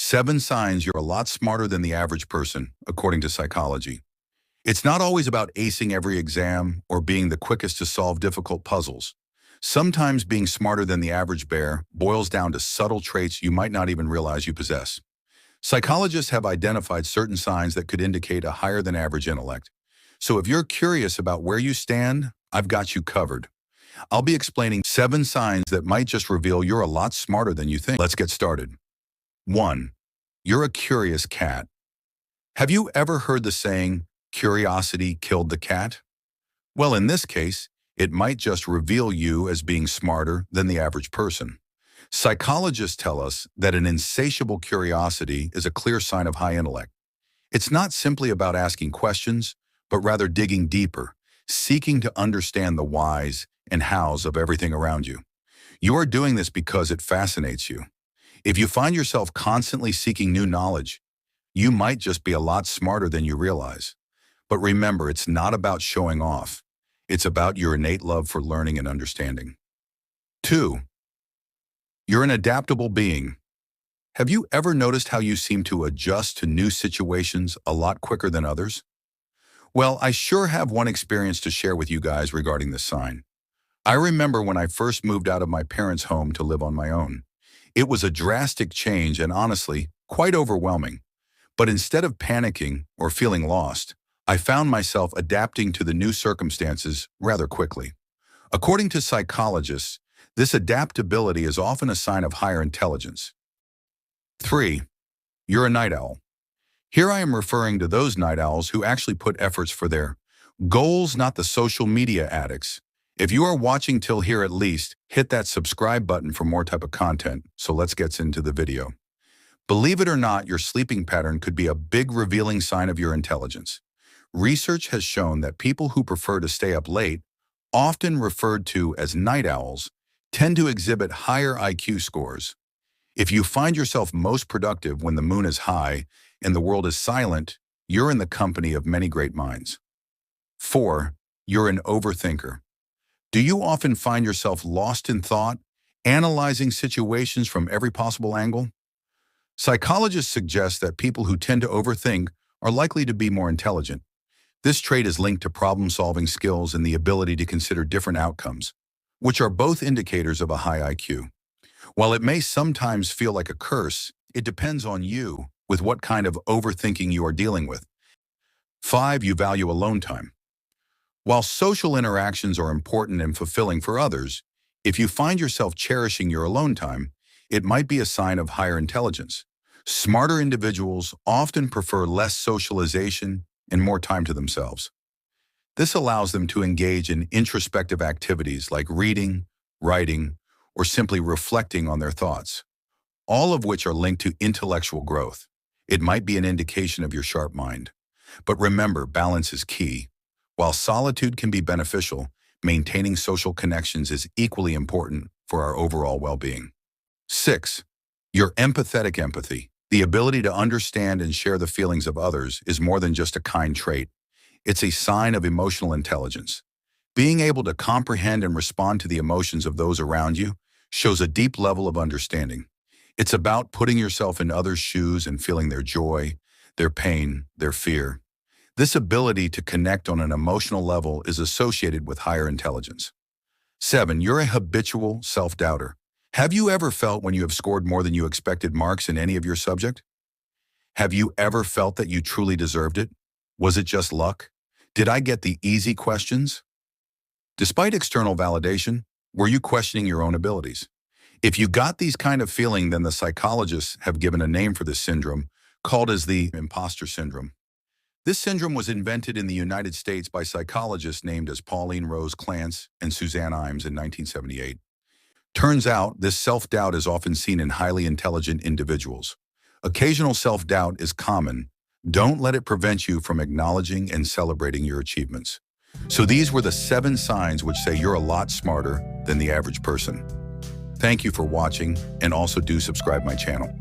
7 signs you're a lot smarter than the average person, according to psychology. It's not always about acing every exam or being the quickest to solve difficult puzzles. Sometimes being smarter than the average bear boils down to subtle traits you might not even realize you possess. Psychologists have identified certain signs that could indicate a higher than average intellect. So if you're curious about where you stand, I've got you covered. I'll be explaining 7 signs that might just reveal you're a lot smarter than you think. Let's get started. 1. You're a curious cat. Have you ever heard the saying, curiosity killed the cat? Well, in this case, it might just reveal you as being smarter than the average person. Psychologists tell us that an insatiable curiosity is a clear sign of high intellect. It's not simply about asking questions, but rather digging deeper, seeking to understand the whys and hows of everything around you. You are doing this because it fascinates you. If you find yourself constantly seeking new knowledge, you might just be a lot smarter than you realize. But remember, it's not about showing off. It's about your innate love for learning and understanding. 2. You're an adaptable being. Have you ever noticed how you seem to adjust to new situations a lot quicker than others? Well, I sure have one experience to share with you guys regarding this sign. I remember when I first moved out of my parents' home to live on my own. It was a drastic change and honestly, quite overwhelming. But instead of panicking or feeling lost, I found myself adapting to the new circumstances rather quickly. According to psychologists, this adaptability is often a sign of higher intelligence. 3. You're a night owl. Here I am referring to those night owls who actually put efforts for their goals, not the social media addicts. If you are watching till here at least, hit that subscribe button for more type of content. So let's get into the video. Believe it or not, your sleeping pattern could be a big revealing sign of your intelligence. Research has shown that people who prefer to stay up late, often referred to as night owls, tend to exhibit higher IQ scores. If you find yourself most productive when the moon is high and the world is silent, you're in the company of many great minds. 4. You're an overthinker. Do you often find yourself lost in thought, analyzing situations from every possible angle? Psychologists suggest that people who tend to overthink are likely to be more intelligent. This trait is linked to problem-solving skills and the ability to consider different outcomes, which are both indicators of a high IQ. While it may sometimes feel like a curse, it depends on you with what kind of overthinking you are dealing with. 5. You value alone time. While social interactions are important and fulfilling for others, if you find yourself cherishing your alone time, it might be a sign of higher intelligence. Smarter individuals often prefer less socialization and more time to themselves. This allows them to engage in introspective activities like reading, writing, or simply reflecting on their thoughts, all of which are linked to intellectual growth. It might be an indication of your sharp mind. But remember, balance is key. While solitude can be beneficial, maintaining social connections is equally important for our overall well-being. 6. Your empathetic empathy. The ability to understand and share the feelings of others is more than just a kind trait. It's a sign of emotional intelligence. Being able to comprehend and respond to the emotions of those around you shows a deep level of understanding. It's about putting yourself in others' shoes and feeling their joy, their pain, their fear. This ability to connect on an emotional level is associated with higher intelligence. 7. You're a habitual self-doubter. Have you ever felt when you have scored more than you expected marks in any of your subject? Have you ever felt that you truly deserved it? Was it just luck? Did I get the easy questions? Despite external validation, were you questioning your own abilities? If you got these kind of feeling, then the psychologists have given a name for this syndrome, called as the imposter syndrome. This syndrome was invented in the United States by psychologists named as Pauline Rose Clance and Suzanne Imes in 1978. Turns out, this self-doubt is often seen in highly intelligent individuals. Occasional self-doubt is common. Don't let it prevent you from acknowledging and celebrating your achievements. So these were the 7 signs which say you're a lot smarter than the average person. Thank you for watching, and also do subscribe my channel.